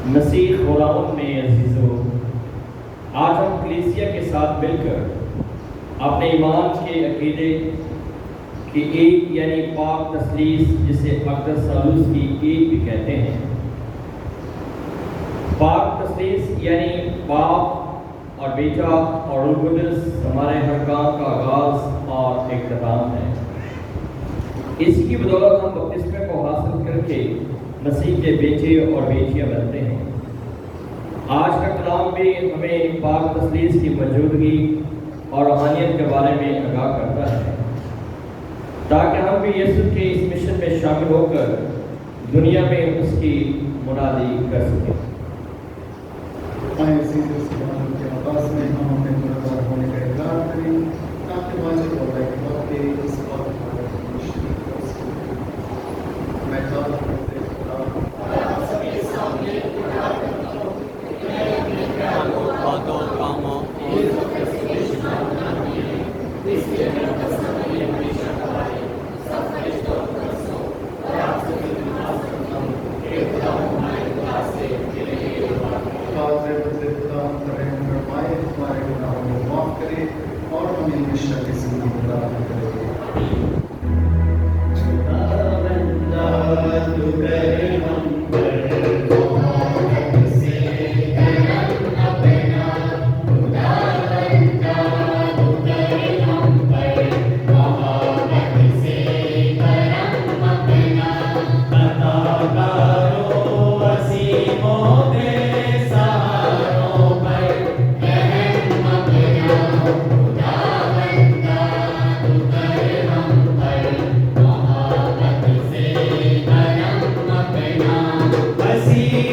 مسیح غلاموں میں عزیزو، آج ہم کلیسیا کے ساتھ مل کر اپنے ایمان کے عقیدے کی ایک یعنی پاک تثلیث، جسے اقدس ثالوث کی ایک بھی کہتے ہیں۔ پاک تثلیث یعنی باپ اور بیٹا اور روح القدس ہمارے ہر کام کا آغاز اور اختتام ہے۔ اسی کی بدولت ہم بپتسمے کو حاصل کر کے مسیح کے بیٹے اور بیٹیاں بنتے ہیں۔ آج کا کلام بھی ہمیں پاک تثلیث کی موجودگی اور روحانیت کے بارے میں آگاہ کرتا ہے، تاکہ ہم بھی یسوع کے اس مشن میں شامل ہو کر دنیا میں اس کی منادی کر سکیں۔ آغاز میں ہم اپنے گنہگار ہونے کا اقرار کریں، تاکہ واجب ہو جائے کہ وقت اس بات میں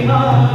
Yeah.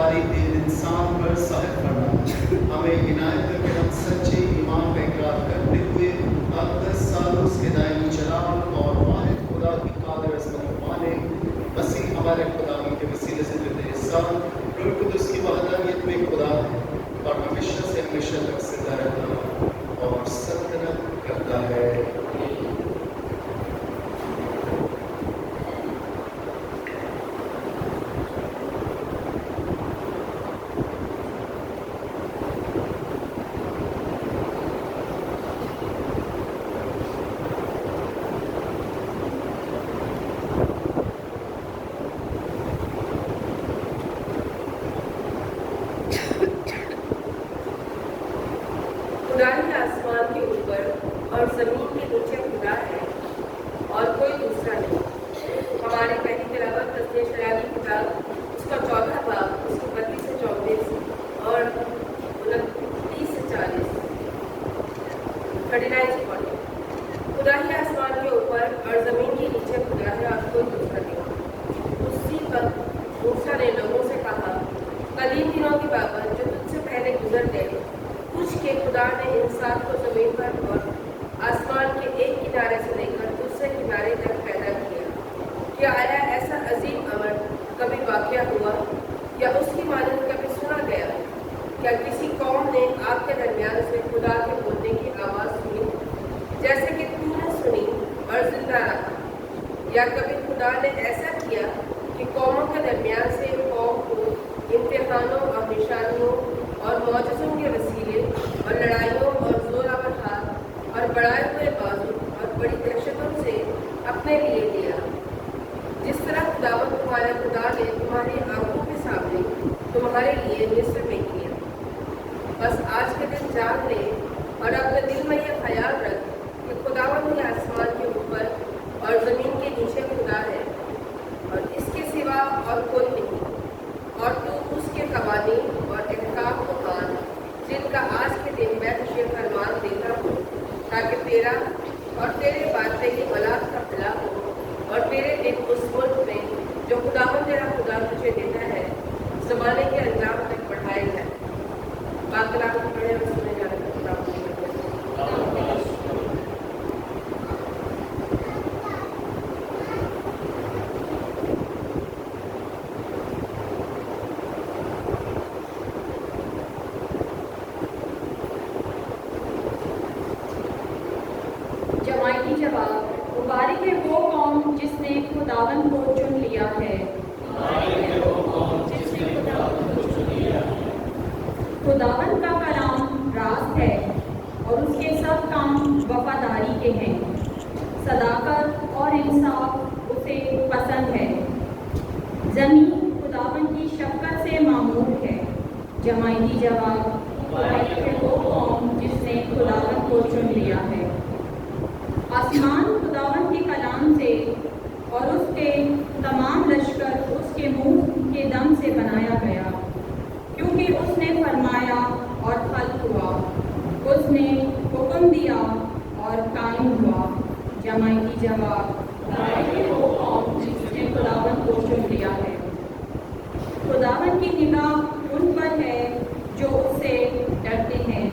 हमारी दिल इंसान पर साहिब करना, हमें इनायत करके हम सच्चे ईमान का इकरार करते हुए अब 10 साल उसके दायमी जलाल और वाहिद खुदा की कादिर अज़मत पाने, मसीह हमारे खुदा के वसीले से देते इंसान रूह कुदस की वहदानियत में खुदा है और हमेशा से हमेशा तक जिंदा रहता और सल्तनत करता है। खुदा ही आसमान के ऊपर और ज़मीन के नीचे खुदा है और कोई दूसरा नहीं। हमारी पहली तिलावत तस्बीह शराबी किताब उसका 4वां बाब उसकी 32 से 34 और 29 से 40 39 से 40। खुदा ही आसमान के ऊपर और ज़मीन के नीचे खुदा है और कोई दूसरा नहीं। उसी वक्त मूसा ने लोगों से कहा, कदीम दिनों की बाबत जो तुझसे पहले गुजर गए, कुछ के खुदा ने इंसान को ज़मीन पर और आसमान के एक किनारे से लेकर दूसरे किनारे तक पैदा किया। क्या आया ऐसा अजीम अमर कभी वाक़या हुआ या उसकी मानद कभी सुना गया? क्या किसी कौम ने आपके दरमियान से खुदा के बोलने की आवाज़ सुनी जैसे कि तूने सुनी और जिंदा रहा? या कभी खुदा ने ऐसा किया कि कौमों के दरमियान से कौम को इम्तिहानों और निशानियों और मौजज़ों के वसीले और लड़ाइयों और जोरावर हाथ और बढ़ाए हुए बाजू और बड़ी दहशतों से अपने लिए लिया, जिस तरह खुदावंद तुम्हारे खुदा ने तुम्हारी आंखों के सामने तुम्हारे लिए मिस्र में किया। बस आज के दिन जान ले और अपने दिल में यह ख्याल रख कि खुदावंद ही आसमान के ऊपर और ज़मीन के नीचे खुदा है और इसके सिवा और कोई नहीं। और तू उसके कवानीन और अहकाम को मान जिनका आज के दिन मैं तुझे फरमान देता हूँ, ताकि तेरा और तेरे बाद तेरी औलाद का भला हो और तेरे दिन उस मुल्क में जो खुदावंद तेरा खुदा तुझे देता है ज़माने के अंजाम तक बढ़ाए जाए। बाकलाम को पढ़े और सुने जाने का खुदावंद की बरकत। जमायती जवाब, मुबारक है वो कौम जिसने खुदावंद को चुन लिया है। खुदावंद का कलाम रास्त है और उसके सब काम वफादारी के हैं। सदाकत और इंसाफ उसे पसंद है। ज़मीन खुदावंद की शफ़क़त से मामूर है। जमायती जवाब, मुबारक है वो कौम जिसने खुदावंद को चुन लिया है। आसमान खुदावंद के कलाम से और उसके तमाम लश्कर उसके मुंह के दम से बनाया गया, क्योंकि उसने फरमाया और खल्क हुआ, उसने हुक्म दिया और कायम हुआ। जमायती जवाब, वो कौम जिसने खुदावंद को चुन लिया है। खुदावंद की निगाह उन पर है जो उससे डरते हैं,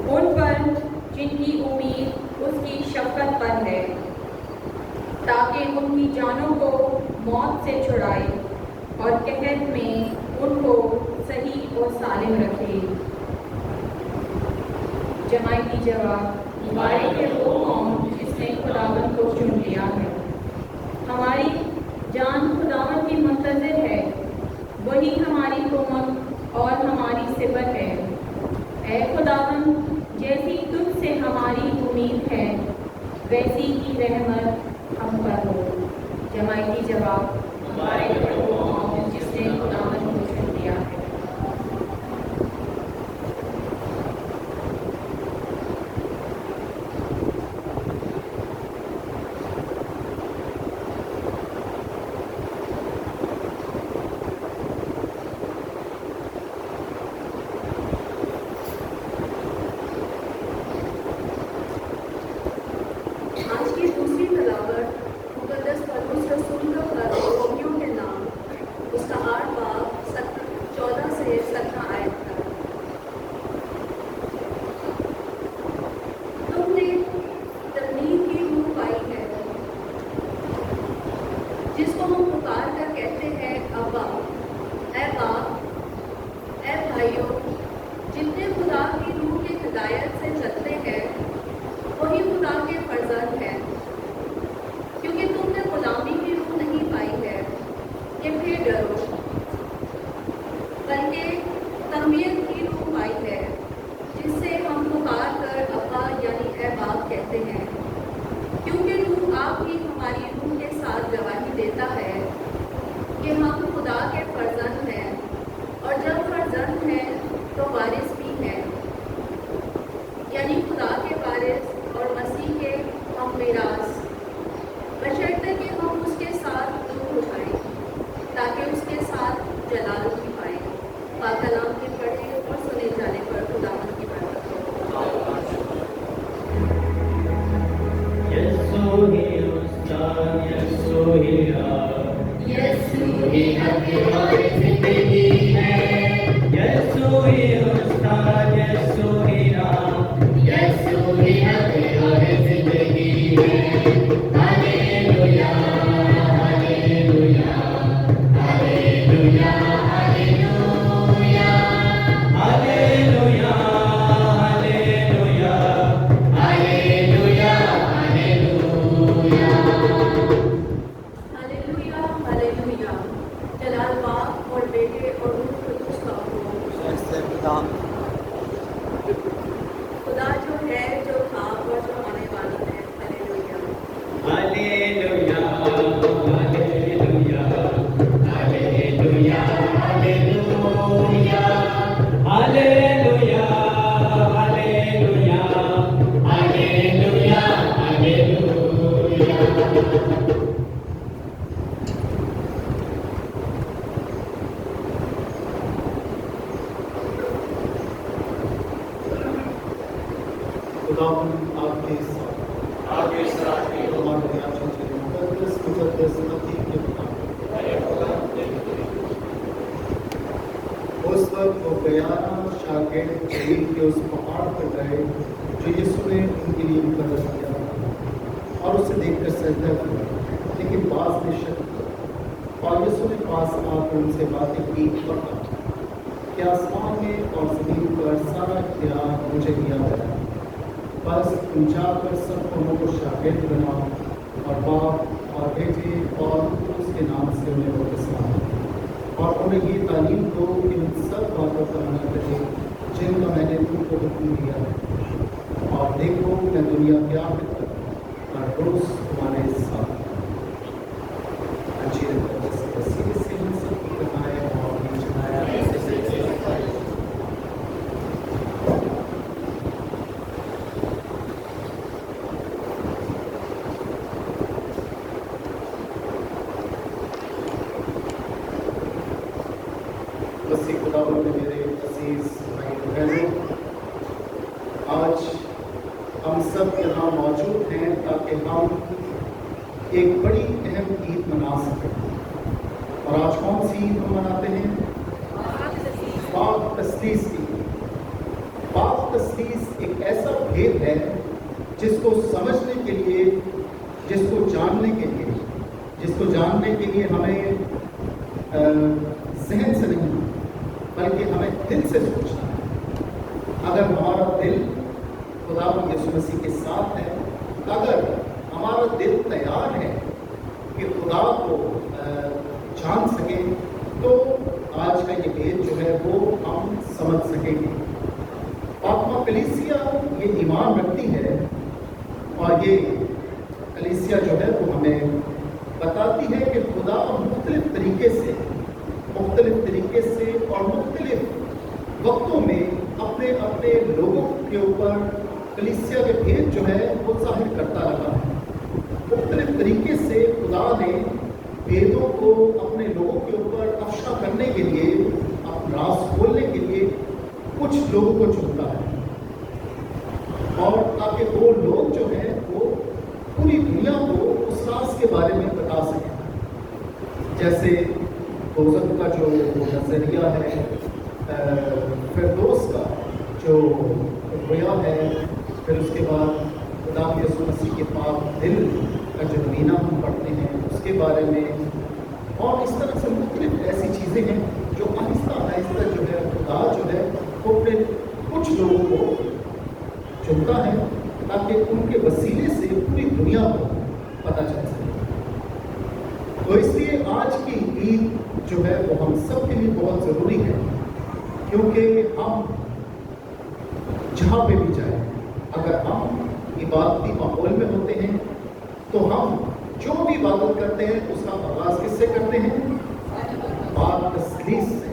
उन पर जिनकी उम्मीद उसकी शफ़क़त पर है, ताकि उनकी जानों को मौत से छुड़ाए और कहत में उनको सही और सालिम रखे। जमायती जवाब, मुबारक है वो कौम जिसने खुदावंद को चुन लिया है। हमारी जान खुदावंद की मुंतज़िर है, वही हमारी कुमत और हमारी सिबत है। ऐ खुदावंद, जैसी तुझसे हमारी उम्मीद है, वैसी ही रहमत हम पर हो। जमायती जवाब, मुबारक है वो कौम जिसने खुदावंद को चुन लिया है। आज की दूसरी तलावत मुक़द्दस पौलुस रसूल का बल्कि तहमीयत की रूह आई है, जिससे हम पुकार कर अब्बा यानी ए बाप कहते हैं। क्योंकि रूह आप ही हमारी रूह के साथ गवाही देता है कि हम खुदा के फर्जंद हैं, और जब फर्जंद हैं तो वारिस भी हैं, यानी खुदा के वारिस और मसीह के हम मीरास, बशर्ते कि हम उसके साथ दूर उठाएं, ताकि उसके साथ जलाल भी पाएं। पाक कलाम के पढ़े और सुने जाने पर खुदावंद की बरकत हो। यीशु ही उस्ताद, यीशु ही राह, यीशु ही हक और जिंदगी है। यीशु ही उस्ताद, यीशु ही राह, यीशु ही हक और जिंदगी है। Hallelujah, hallelujah, hallelujah, hallelujah, hallelujah, hallelujah, hallelujah, hallelujah, hallelujah. जलाल बाप और बेटे और रूह कुद्दूस का हो। खुदा जो है, जो था और जो आने वाला है। Hallelujah. Hallelujah, hallelujah, hallelujah, hallelujah, hallelujah, hallelujah, hallelujah, hallelujah. खुदावंद आपके साथ हमारे याचना के मुकद्दस मती के मुताबिक उस वक्त वो बयाना शागिर्द जलील के उस पहाड़ पर गए जो यीशु ने उनके लिए मुकर्रर किया था, और उसे देखकर सजदा किया, लेकिन बाज ने शक किया। और यीशु ने पास आकर उनसे बातें की और कहा कि आसमान में और ज़मीन पर सारा इख्तियार मुझे दिया गया है, बस तुम जाकर सब कौमों को शागिर्द बनाओ और बाप और बेटे और उसके नाम से उन्हें बपतिस्मा और उन्हें ये तालीम दो कि उन सब बातों का अमल करें जिनका मैंने तुमको हुक्म दिया है, और देखो मैं दुनिया के आखिर तक हर रोज़ तुम्हारे साथ। अच्छी वसीले से हम सब की कथाएं और मसीह खुदावंद में मेरे अजीज भाई बहनों, आज हम सब यहाँ मौजूद हैं ताकि हम एक बड़ी अहम ईद मना सकें। और आज कौन सी ईद हम मनाते हैं? पाक तस्लीस की। पाक तस्लीस एक ऐसा भेद है जिसको समझने के लिए, जिसको जानने के लिए हमें जहन से नहीं बल्कि हमें दिल से सोचना है। अगर हमारा दिल खुदावंद यीशु मसीह के साथ है, अगर हमारा दिल तैयार है कि खुदा को जान सकें, तो आज का ये भेद जो है वो हम समझ सकेंगे। पाकमा कलीसिया ये ईमान रखती है, और ये कलीसिया जो है वो हमें बताती है कि खुदा मुख्तलिफ तरीके से और मुख्तलिफ वक्तों में अपने अपने लोगों के ऊपर कलीसिया के भेद जो है वो जाहिर करता रहा है। मुख्तलिफ तरीके से खुदा ने भेदों को अपने लोगों के ऊपर अफशा करने के लिए, अपना राज खोलने के लिए कुछ लोगों को चुनता है, और ताकि वो लोग जो हैं वो पूरी दुनिया को उस राज के बारे में बता सकें। जैसे दोज़ख का जो नज़रिया है, फिरदौस का जो रोया है, फिर उसके बाद खुदा यीशु मसीह के पाक दिल का जो नगीना हम पढ़ते हैं उसके बारे में, और इस तरह से मुख्तलिफ ऐसी चीज़ें हैं जो आहिस्ता आहिस्ता जो है खुदा जो है वो अपने कुछ लोगों को चुनता है ताकि उनके वसीले से पूरी दुनिया को पता चल सके। तो इसलिए आज की ईद जो है वो हम सब के लिए बहुत ज़रूरी है। کیونکہ ہم جہاں پہ بھی جائیں، اگر ہم عبادتی ماحول میں ہوتے ہیں تو ہم جو بھی عبادت کرتے ہیں اس کا آغاز کس سے کرتے ہیں؟ پاک تسلیس سے،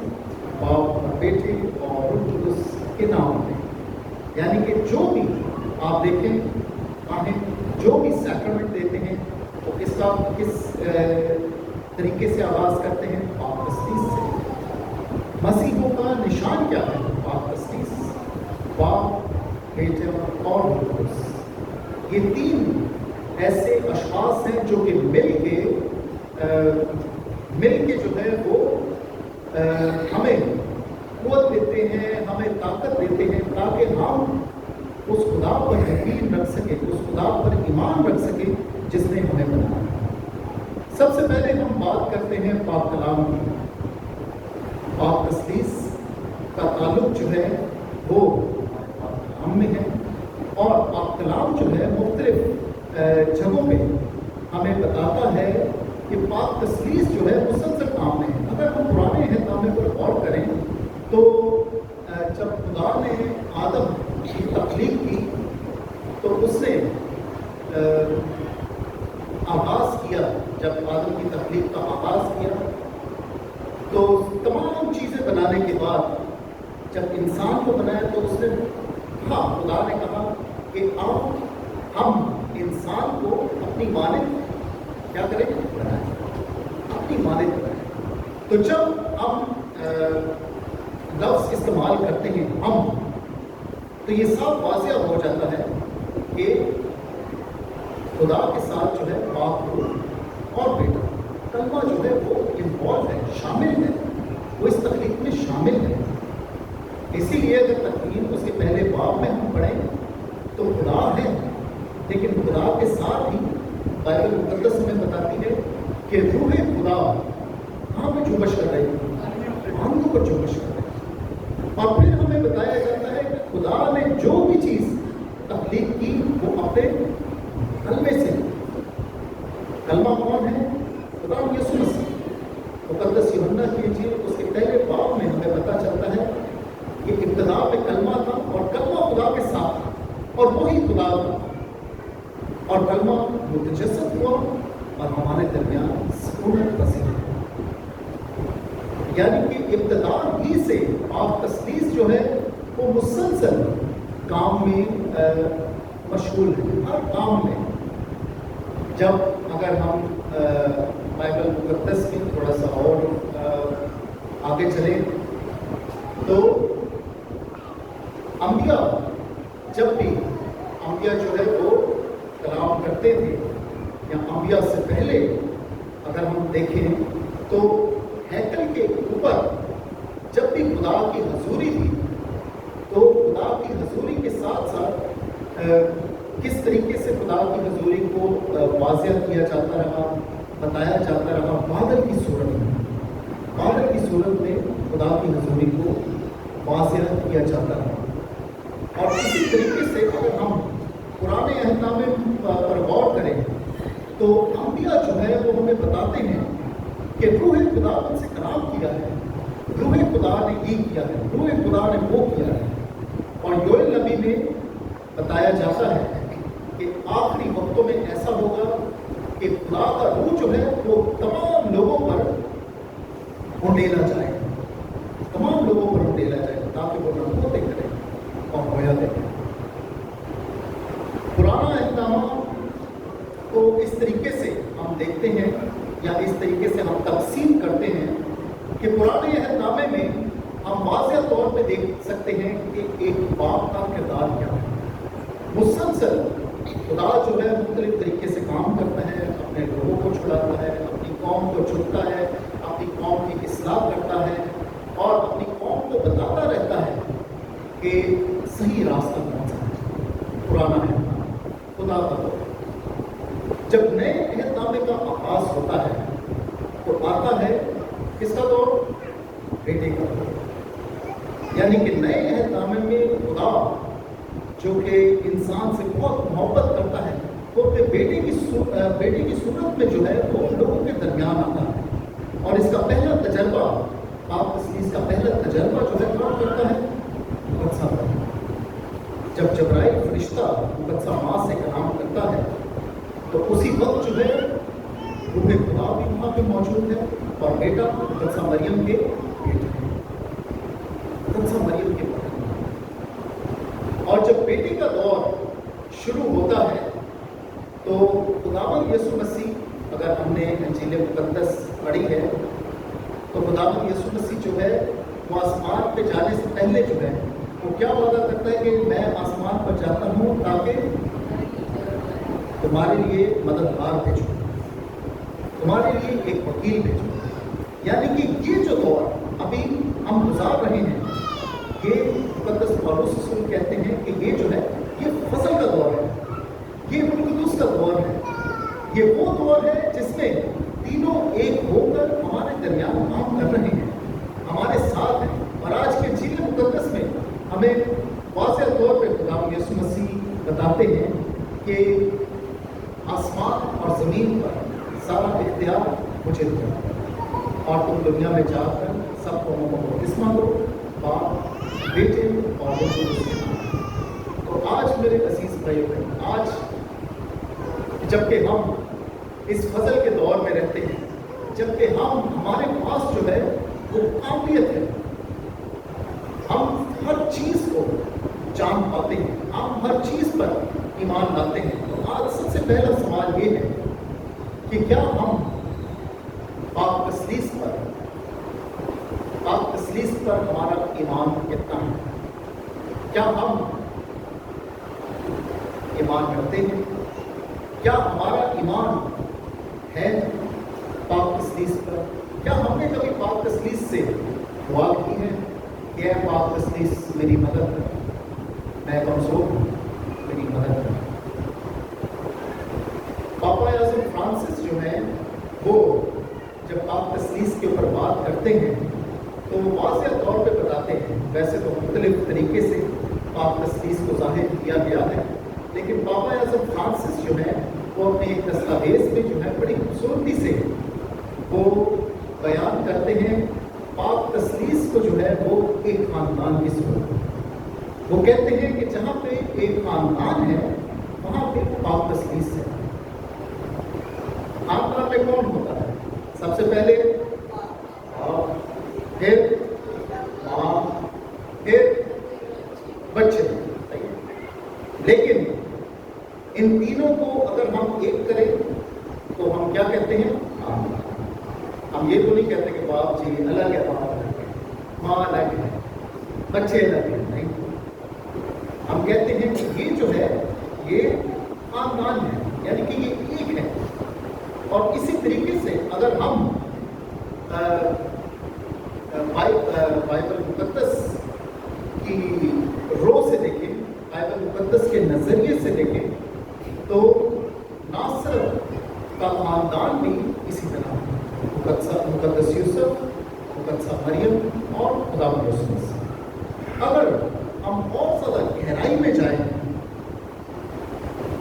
باپ اور بیٹے اور روح القدس کے نام میں. یعنی کہ جو بھی آپ دیکھیں جو بھی سیکرمنٹ دیتے ہیں وہ کس طریقے سے آغاز کرتے ہیں؟ پاک تسلیس سے. مسیحوں کا نشان کیا ہے؟ پاک تسلیس، باپ، بیٹے اور روح القدس. یہ تین ایسے اشخاص ہیں جو کہ مل کے جو ہے وہ ہمیں قوت دیتے ہیں، ہمیں طاقت دیتے ہیں تاکہ ہم اس خدا پر یقین رکھ سکیں، اس خدا پر ایمان رکھ سکیں جس نے ہمیں بنایا. سب سے پہلے ہم بات کرتے ہیں پاک کلام کی. پاک تسلیس کا تعلق جو ہے وہ پاک کلام میں ہے، اور پاک کلام جو ہے مختلف جگہوں پہ ہمیں بتاتا ہے کہ پاک تسلیس جو ہے مسلسل کام میں ہے. اگر ہم پرانے اہتنامے پر غور کریں تو جب خدا نے آدم کی تخلیق کی تو اس نے آغاز کیا، جب آدم کی تخلیق کا آغاز کیا تو تمام چیزیں بنانے کے بعد جب انسان کو بنایا تو اس نے خدا نے کہا کہ آپ ہم انسان کو اپنی مانند کیا کریں؟ بنائیں، اپنی مانند بنائیں. تو جب ہم لفظ استعمال کرتے ہیں ہم، تو یہ صاف واضح ہو جاتا ہے کہ خدا کے ساتھ جو ہے باپ روح اور بیٹا کلمہ جو ہے وہ انوالو ہے، شامل ہے، وہ اس تخلیق میں شامل ہے. اسی لیے اگر تکوین اس کے پہلے باب میں ہم پڑھیں تو خدا ہے، لیکن خدا کے ساتھ ہی بائبل مقدس ہمیں بتاتی ہے کہ روح خدا کہاں پہ جنبش کر رہی ہے؟ آنگوں پر جنبش کر رہی ہے. اور پھر ہمیں بتایا جاتا ہے کہ خدا نے جو بھی چیز تخلیق کی وہ اپنے کلمے سے. کلمہ کون ہے؟ خدا یسوع مسیح. مقدس یوحنا کی انجیل اس کے پہلے باب میں ہمیں پتہ چلتا ہے کہ ابتدا میں کلمہ تھا اور کلمہ خدا کے ساتھ تھا اور وہی خدا تھا، اور کلمہ متجسد ہوا اور ہمارے درمیان سکونت پذیر ہے. یعنی کہ ابتدا ہی سے پاک تسلیس جو ہے وہ مسلسل کام میں مشغول ہے، ہر کام میں. جب اگر ہم بائبل مقدس میں تھوڑا سا اور آگے چلیں تو انبیاء جب بھی انبیاء جو ہے وہ کلام کرتے تھے، یا انبیاء سے پہلے اگر ہم دیکھیں تو ہیکل کے اوپر جب بھی خدا کی حضوری تھی تو خدا کی حضوری کے ساتھ ساتھ کس طریقے سے خدا کی حضوری کو واضح کیا جاتا رہا، بتایا جاتا رہا؟ بادل کی صورت میں، بادل کی صورت میں خدا کی حضوری کو واضح کیا جاتا رہا. اور اسی طریقے سے اگر ہم پرانے اہتنامے پر غور کریں تو انبیاء جو ہے وہ ہمیں بتاتے ہیں کہ روح خدا ان سے کلام کیا ہے، روح خدا نے یہ کیا ہے، روح خدا نے وہ کیا ہے. اور یوئیل نبی میں بتایا جاتا ہے کہ آخری وقتوں میں ایسا ہوگا کہ خدا کا روح جو ہے وہ تمام لوگوں پر انڈیلا جائے، تمام لوگوں پر انڈیلا جائے تاکہ وہ نبوتیں کریں اور گویا دیکھیں. پرانا اہتنامہ کو اس طریقے سے ہم دیکھتے ہیں یا اس طریقے سے ہم تقسیم کرتے ہیں کہ پرانے اہتنامے میں ہم واضح طور پہ دیکھ سکتے ہیں کہ ایک باپ کا کردار کیا ہے. مسلسل خدا جو ہے مختلف طریقے سے کام کرتا ہے، اپنے لوگوں کو چھڑاتا ہے، اپنی قوم کو چنتا ہے، اپنی قوم کی اصلاح کرتا ہے اور اپنی قوم کو بتاتا رہتا ہے کہ صحیح راستہ کون سا ہے. پرانا اہتنامہ خدا کا دور. جب نئے اہتنامے کا آغاز ہوتا ہے تو آتا ہے کس کا دور؟ بیٹے کا دور. یعنی کہ نئے اہتنامے میں خدا جو کہ انسان سے بہت محبت کرتا ہے وہ اپنے بیٹے کی صورت میں جو ہے وہ لوگوں کے درمیان آتا ہے. اور اس کا پہلا تجربہ، پاک تسلیس کا پہلا تجربہ جو ہے وہ मरियम के बेटे हैं, कंसा मरियम के बेटे हैं। और जब बेटे का दौर शुरू होता है तो खुदावंद यीशु मसीह, अगर हमने इंजील मुकद्दस पढ़ी है तो खुदावंद यीशु मसीह जो है वो आसमान पे जाने से पहले जो है वो क्या वादा करता है कि मैं आसमान पर जाता हूँ ताकि तुम्हारे लिए मददगार भेजूं, तुम्हारे लिए एक वकील भेजूं। यानी कि ये जो दौर अभी हम गुजार रहे हैं, ये मुकद्दस पौलुस रसूल कहते हैं कि ये जो है ये फसल का दौर है, ये मुकद्दस का दौर है, ये वो दौर है जिसमें तीनों एक होकर हमारे दरमियान काम कर रहे हैं, हमारे साथ हैं। और आज के इंजील मुकद्दस में हमें वाज़ेह तौर पे खुदा यीशु मसीह बताते हैं कि आसमान और ज़मीन पर सारा इख्तियार मुझे दिया और तुम दुनिया में जाकर सब कौमों को बपतिस्मा दो, बाप, बेटे और रूह कुद्दूस के नाम। तो आज मेरे अजीज भाइयों बहन, आज जबकि हम इस फजल के दौर में रहते हैं, जबकि हमारे पास जो है वो काबिलियत है, हम हर चीज़ को जान पाते हैं, हम हर चीज़ पर ईमान लाते हैं। तो आज सबसे पहला सवाल ये है कि क्या हम पाक तस्लीस पर हमारा ईमान कितना है? क्या हम ईमान करते हैं? क्या हमारा ईमान है पाक तस्लीस पर? क्या हमने कभी पाक तस्लीस से दुआ की है कि ऐ पाक तस्लीस मेरी मदद कर, मैं कमज़ोर हूँ, मेरी मदद कर। पापा आज़म फ्रांसिस जो है वो जब पाक तस्लीस के ऊपर बात करते हैं तो वो वाज़ेह तौर पे बताते हैं। वैसे तो मुख्तलिफ तरीके से पाक तस्लीस को ज़ाहिर किया गया है, लेकिन पापा आज़म फ्रांसिस जो है वो अपने एक दस्तावेज में जो है बड़ी खूबसूरती से वो बयान करते हैं पाक तस्लीस को जो है वो एक ख़ानदान की सूरत। वो कहते हैं कि जहाँ पे एक ख़ानदान है वहाँ पे पाक तस्लीस है। ख़ानदान में कौन होता है? सबसे पहले फिर माँ, फिर बच्चे। लेकिन इन तीनों को अगर हम एक करें तो हम क्या कहते हैं? हम ये तो नहीं कहते कि बाप जी अलग है, बाप अलग है, माँ अलग है, बच्चे अलग हैं। नहीं, हम कहते हैं कि ये जो है ये खानदान है, यानी कि ये एक है। और इसी तरीके से अगर हम बाइबल मुकद्दस की रो से देखें, बाइबल मुकद्दस के नज़रिए से देखें तो नासर का खानदान भी इसी तरह है। मुकद्दस यूसुफ, मुकद्दस मरियम और खुदावंद यीशु मसीह। अगर हम और ज़्यादा गहराई में जाएं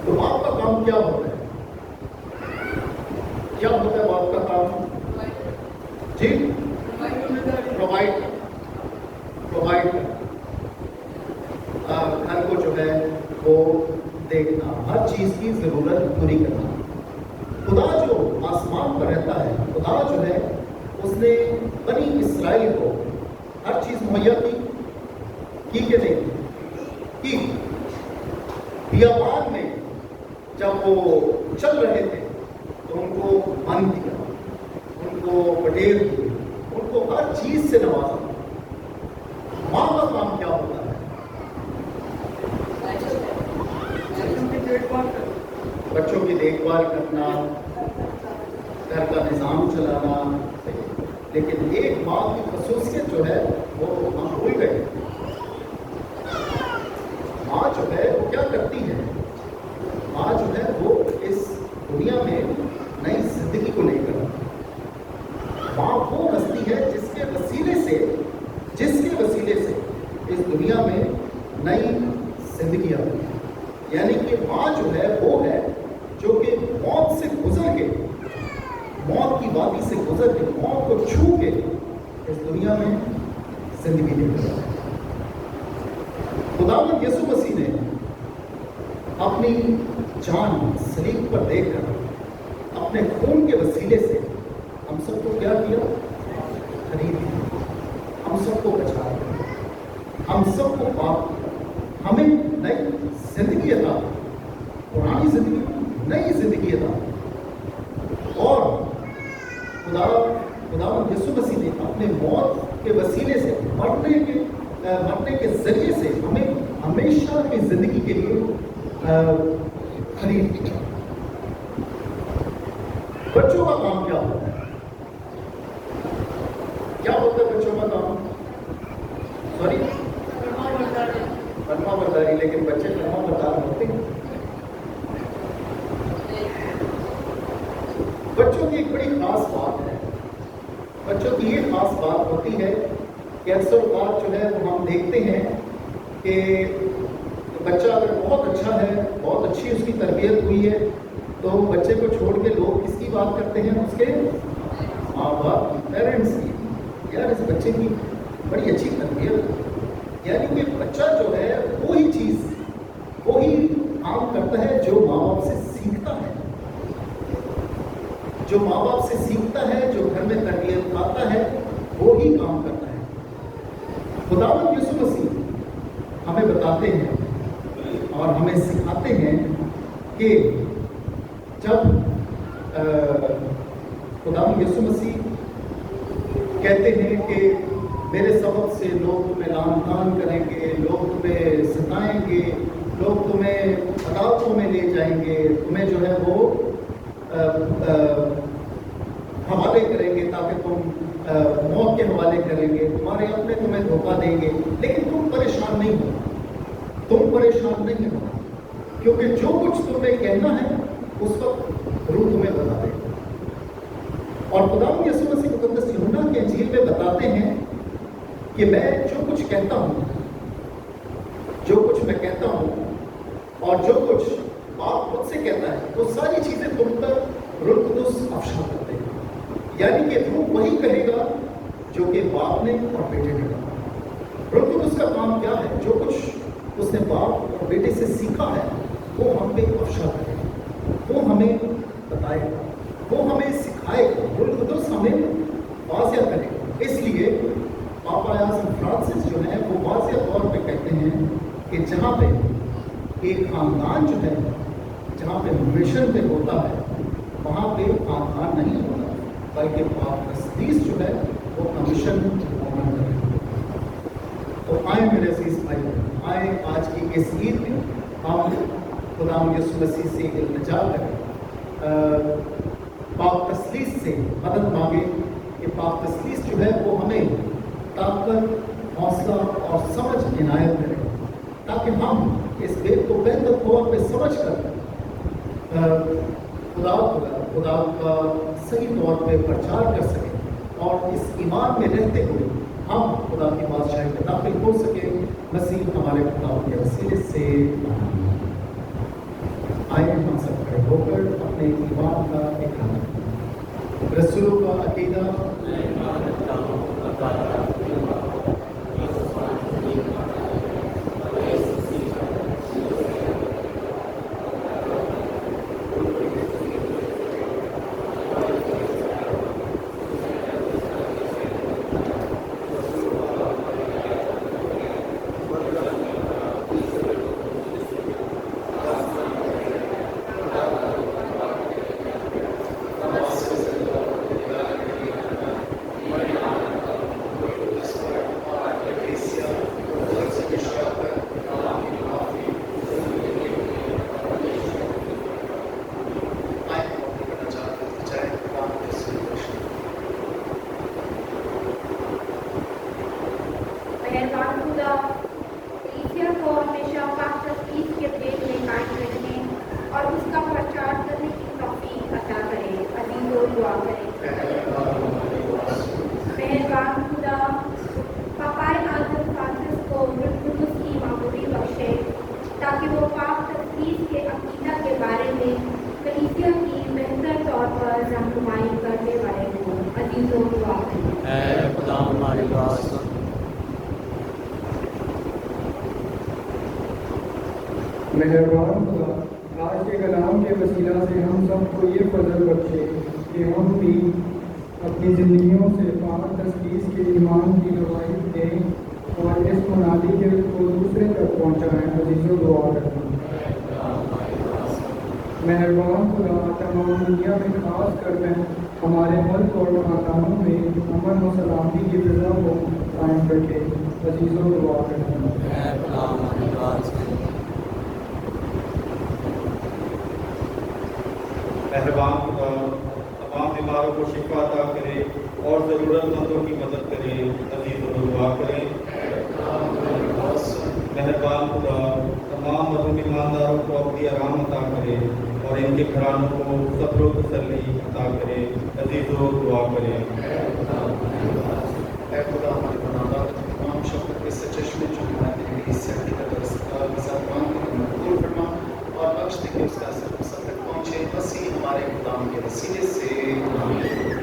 तो बाप का काम क्या होता है? क्या होता है बाप का काम? जी, प्रोवाइड घर को जो है वो देखना, हर चीज़ की ज़रूरत पूरी करना। खुदा जो आसमान पर रहता है, खुदा जो है उसने बनी इस्राइल को हर चीज़ मुहैया की कि नहीं की? बियाबान में जब वो चल रहे थे तो उनको मन दिया, उनको बटेर दिए, उनको हर चीज़ से नवाजा। माँ का काम क्या होता है? बच्चों की देखभाल करना, घर का निज़ाम चलाना। लेकिन एक माँ की खसूसियत जो है वो हम भूल गए। माँ जो है वो क्या करती है? माँ जो है वो इस दुनिया में नई जिंदगी को लेकर, माँ वो हस्ती है जिसके वसीले से इस दुनिया में नई जिंदगी आती है। यानी कि माँ जो है वो है जो कि मौत से गुजर के, मौत की वादी से गुजर के, मौत को छू के इस दुनिया में जिंदगी लेकर आती है। खुदावंद यीशु मसीह ने अपनी जान सलीब पर देकर अपने खून के वसीले से हम सबको क्या किया? खरीद लिया। सबको बचाए, हम सबको पाप, हमें नई जिंदगी अता, पुरानी जिंदगी नई जिंदगी अता। और खुदावंद यीशु मसीह ने अपने मौत के वसीले से, मरने के जरिए से हमें हमेशा की जिंदगी के लिए खरीद लिया। बच्चों का काम क्या होता है? क्या होता है बच्चों का काम? सॉरी, फरमा बरदारी। लेकिन बच्चे फरमा बरदार होते हैं। बच्चों की एक बड़ी खास बात है, बच्चों की ये खास बात होती है कि अक्सर बात जो है वो हम देखते हैं कि बच्चा अगर बहुत अच्छा है, बहुत अच्छी उसकी तरबियत हुई है, तो बच्चे को छोड़ के लोग किसकी बात करते हैं? उसके माँ बाप की, पेरेंट्स की। यार इस बच्चे की बड़ी अच्छी तरबियत, यानी कि बच्चा जो है वही चीज़, वही काम करता है जो माँ बाप से सीखता है, जो माँ बाप से सीखता है, जो घर में तरबियत पाता है, वो ही काम करता है। खुदावंद यीशु मसीह हमें बताते हैं और हमें सिखाते हैं कि जब खुदावंद यीशु मसीह कहते हैं कि मेरे सबब से लोग तुम्हें लानतान करेंगे, लोग तुम्हें सताएंगे, लोग तुम्हें अदालतों में ले जाएंगे, तुम्हें जो है वो हवाले करेंगे, ताकि तुम मौत के हवाले करेंगे, तुम्हारे अपने तुम्हें धोखा देंगे, लेकिन तुम परेशान नहीं हो, तुम परेशान नहीं हो, क्योंकि जो कुछ तुम्हें कहना है उस वक्त रूह तुम्हें बता देगा। और खुदावंद यीशु मसीह मुकद्दस यूहन्ना के इंजील में बताते हैं कि मैं जो कुछ कहता हूँ, जो कुछ मैं कहता हूँ और जो कुछ बाप मुझसे कहता है, वो सारी चीजें तुम पर रूह कुदुस अफशा करते हैं। यानी कि रूह वही कहेगा जो कि बाप ने और बेटे ने कहा। रूह कुदुस का काम क्या है? जो कुछ उसने बाप और बेटे से सीखा है वो हम पे अफशा करेगा, वो हमें बताएगा, वो हमें सिखाएगा, रूह कुदुस हमें वाज़िया करेगा। इसलिए पापा आज़म फ्रांसिस जो है वो वाज़िया तौर पे कहते हैं कि जहाँ पे एक खानदान जो है, जहाँ पे मिशन पे होता है, वहाँ पे खानदान नहीं होता, बल्कि पाप तस्दीस जो है वो अपना मिशन पूर्ण करें। तो आए मेरे अजीज भाई, आए आज की इस ईद में हम खुदावंद यीशु मसीह से इल्तिजा करें, पाक तस्लीस से मदद मांगे कि पाक तस्लीस जो है वो हमें ताकत, हौसला और समझ इनायत करे, ताकि हम इस बेत को बेहतर तौर पर समझ कर खुदा का सही तौर पे प्रचार कर सकें और इस ईमान में रहते हुए हम खुदा की बादशाही में दाखिल हो सके। मसीह हमारे खुदा के वसीले से आए हम सब खड़े होकर अपने ईमान का इकरार करें। रसूलों का अकीदा, मेहरबान खुदा, आज के कलाम के वसीला से हम सबको ये फजल बख्शे कि हम भी अपनी ज़िंदगियों से पाक तस्दीक के ईमान की गवाही दें और इस मुनादी के को दूसरे तक पहुँचाएँ। अजीज़ों दुआ करें। मेहरबान खुदा तमाम दुनिया में खास कर मैं हमारे मुल्क और खानदानों में अमन व सलामती की फिजा को कायम रखे। अजीज़ों दुआ करें। मेहरबान खुदा तमाम बीमारों को शिफा अता करे और ज़रूरतमंदों की मदद करे। अजीज़ों दुआ करें। मेहरबान खुदा तमाम मजलूम ईमानदारों को अपनी आराम अता करे और इनके घरानों को सब्र व तसल्ली अता करे। अजीज़ों दुआ करें। ऐ खुदा हमारे गुनाहगार तमाम शफ़क़त के सच्चे चश्मे जो हमारे दिल की सेक्टर और अस्पताल के साथ मांगते हैं मकबूल फरमा और बख्श दे कि उसका असर हम सब तक पहुँचे। मसीह हमारे गुलाम के वसीले से आमीन।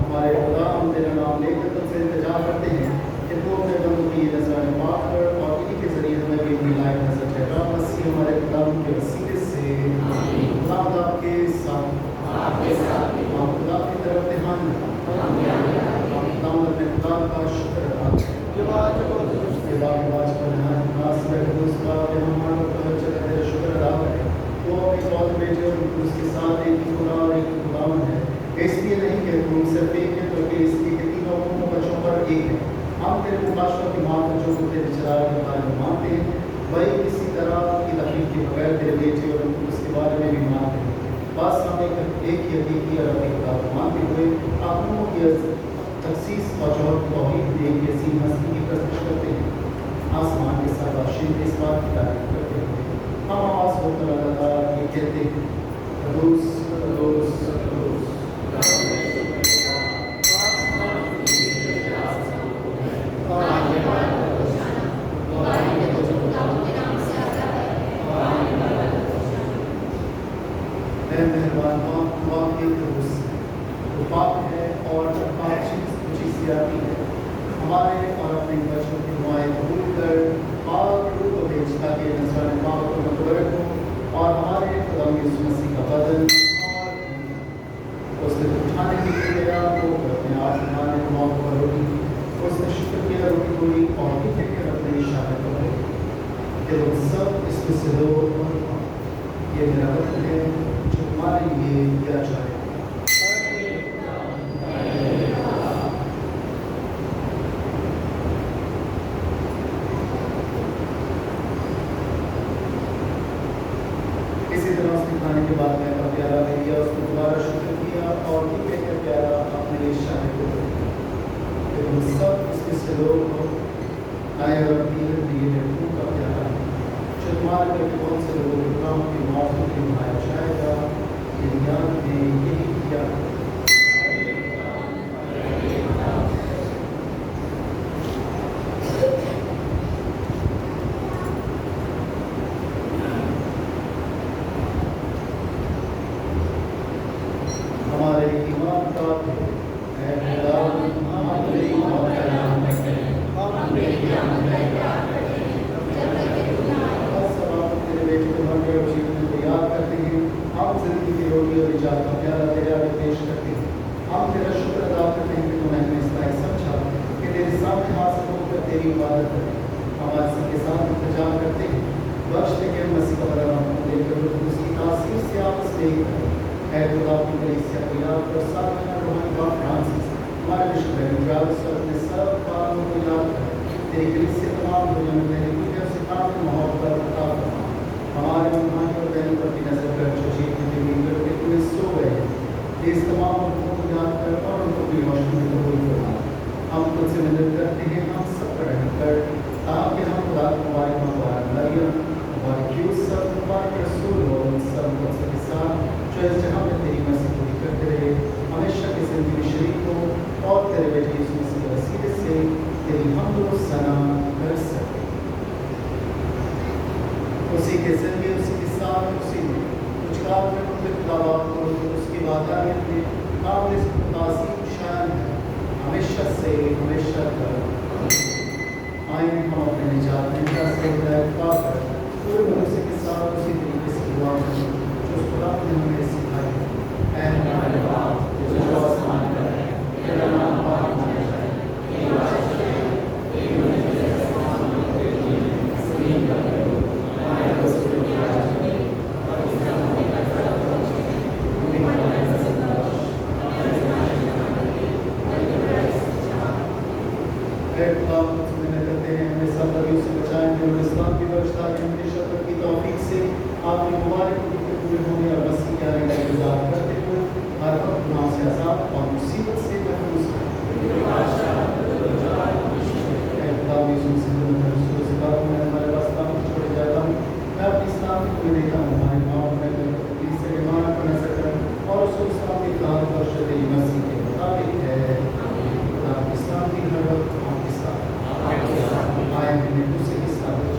हमारे खुदा हम तेरा नाम लेकर तुझसे इंतजार करते हैं कि तू अपने बंदों की नजर माफ कर और इन्हीं के जरिए हमें भी अपनी लाइफ में सच्चा राह मसीह हमारे खुदा के वसीले से खुदा आपके साथ आप खुदा की तरफ ध्यान अपने खुदा का शुक्र अदा के बाद पर तेरा शुक्र अदा करें। वो अपने कौन बेटे और उसके साथ एक खुदा और एक खुदावन है, इसलिए नहीं कि तुम सिर्फ एक है बल्कि इसलिए कि तीनों बच्चों पर एक है। हम तेरे मुकाशों की माँ बच्चों को तेरे चलाने के बारे में मानते हैं, वही किसी तरह की तकलीफ के बगैर तेरे बेटे और उसके बारे में भी मानते हैं। बस हम एक ही हकीकी और अपनी खुदा को मानते हुए अपनों की तखसीस और जौहर तौहीद एक ऐसी हस्ती की प्रस्तुत करते हैं। आसमान के साथ बादशाह के इस बात की तारीफ करते हैं। हम आवाज़ होकर लगातार ये कहते हैं रोज़ रोज़ रोज़ आमीन। वाक्य दुरुस्त वो पाक है और पाक चीज़ कुछ आती है हमारे और अपने बच्चों की दुआएं कबूल कर पाक रूह को भेज ताकि नसरानी पाक को मुतबरक हो और हमारे खुदा यीशु मसीह का बदन और उसने उठाने के लिए गया वो अपने आप बनाने मौत पर रोटी उसने शुक्र किया रोटी तोड़ी और भी फिर अपने इशारे को गए कि लोग सब इसमें से लो और ये मेरा वचन है जो तुम्हारे लिए दिया जाए इसी तरह उसने खाने के बाद मैं प्यारा ले लिया उसको दोबारा शुक्र किया और भी कहकर प्यारा अपने इशारे को गए कि तुम सब इसमें से लो आए और पीने दिए खून का प्यारा जो तुम्हारे करके बहुत से लोगों के काम की मौत के निभाया जाएगा ये ज्ञान ने यही किया हमारे ईमान का है खुदा हमारे ईमान का नाम है तेरे बेटे को मर गए जीवन को याद करते हैं हम जिंदगी की रोटी और इजाद का प्यारा तेरे आगे पेश करते हैं हम तेरा शुक्र अदा करते हैं कि तूने हमें इस लायक समझा कि तेरे सामने हासिल होकर तेरी इबादत करें हमारे सबके साथ इंतजार करते हैं बख्श दे के मसीह का बड़ा नाम देकर उसकी तासीर से आपस में ही करें है खुदा की कलीसिया को याद कर साथ में रोहन का फ्रांसिस हमारे विश्व में ट्रैवल्स अपने सब कामों को याद करें तेरी कलीसिया तमाम दुनिया में तेरी पूजा से काम मोहब्बत अता फरमा हमारे भाई और बहनों पर भी नजर कर जो जीत की जमीन करके पूरे सो गए इस तमाम लोगों को याद कर और उनको भी रोशनी में कबूल करना हम तुझसे मदद करते हैं हम सब पर रहम कर ताकि हम खुदा तुम्हारे मुबारक मरियम मुबारक यूसुफ मुबारक रसूल और उन सब बच्चों के साथ जो इस जगह में तेरी मर्जी पूरी करते रहे हमेशा की जिंदगी शरीक हो और तेरे बेटे यीशु मसीह के वसीले से तेरी हमद व सना कर सके उसी के जरिए उसी के साथ उसी में कुछ काम में मुख्तलिफ दावात को उसकी वादानियत में काबिल ताज़ीम शान है हमेशा से हमेशा तक आए हम अपने निजात में से हिदायत पाकर पूरे भरोसे के साथ उसी तरीके से दुआ करें जो खुदा ने हमें सिखाई है हमारे बाप जो आसमान पर है तेरा नाम पाक होना चाहिए तेरी राज आए तेरी मर्जी जैसे आसमान पर ज़मीन पर हो हमारे रसूल की राज में और इस ज़माने का फर्क पहुंचे हमें हमारे सदाश हमारे ज़माने में करते हैं हमें सब नबियों से बचाएंगे और इस्लाम की व्यवस्था के हमेशा तक की तौफीक से आपके मुबारक के पूरे होने और मसीह के आने का इंतजार करते हुए हर वक्त गुनाह से आज़ाद और मुसीबत से महफूज हमारे पास काम छोड़ जाता हूँ मैं अपनी इस्लाम की कोई देता हूँ हमारे माँ में से बीमार को नजर करें और उसको इस्लाम की कहानी और शरीर मसीह के मुताबिक है इस्लाम की हर वक्त आपके साथ आए हैं दूसरे के साथ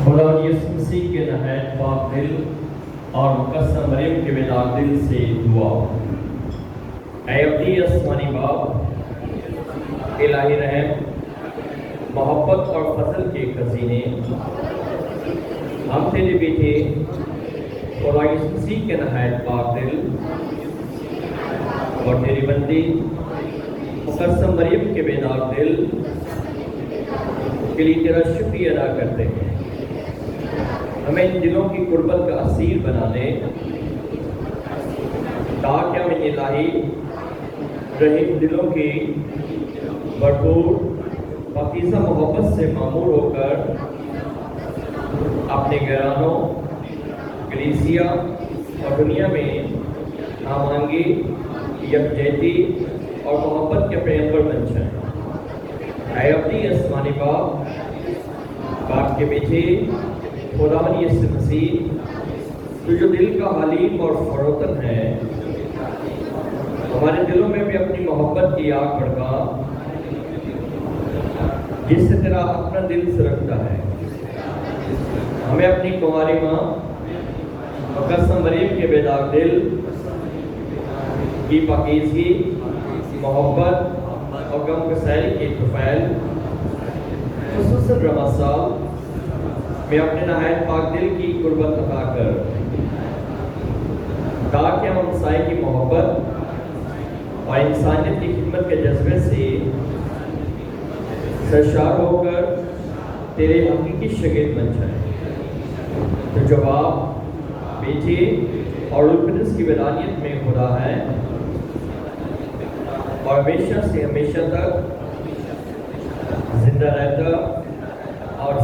खुदा यीशु मसीह के नहायत पाक दिल और मुकद्दस मरियम के बेदार दिल से दुआ। ऐ अब्दी आसमानी बाप, इलाही रहम, मोहब्बत और फजल के खजीने, हम तेरे बेटे खुदा यीशु मसीह के नहायत पाक दिल और तेरी बंदी मुकद्दस मरियम के बेदार दिल के लिए तेरा शुक्रिया अदा करते हैं। हमें इन दिलों की कुर्बत का असीर बना दे ताकि हम इलाही रहीम दिलों की भरपूर पाकीज़ा मोहब्बत से मामूर होकर अपने घरानों, कलीसिया और दुनिया में नामांगी, यकजहती और मोहब्बत के पैगंबर बन जाएं। ऐ अपनी आसमानी बाप के बेटे खुदावंद यीशु मसीह, तो जो दिल का हलीम और फरोतन है, हमारे दिलों में भी अपनी मोहब्बत की आग भड़का, जिससे तेरा अपना दिल सरकता है। हमें अपनी कुंवारी माँ मुकद्दस मरियम के बेदाग दिल की पाकीज़गी, मोहब्बत और गम गसाई के तुफ़ैल खुसूसन रमज़ान में अपने नहायत पाक दिल की कुर्बत अता कर, ताकि हम हमसाए की मोहब्बत और इंसानियत की खिदमत के जज्बे से सरशार होकर तेरे हकीकी शागिर्द बन जाए। तो जवाब बेटे और रूह कुद्दूस की वलायत में खुदा है और हमेशा से हमेशा तक जिंदा रहता और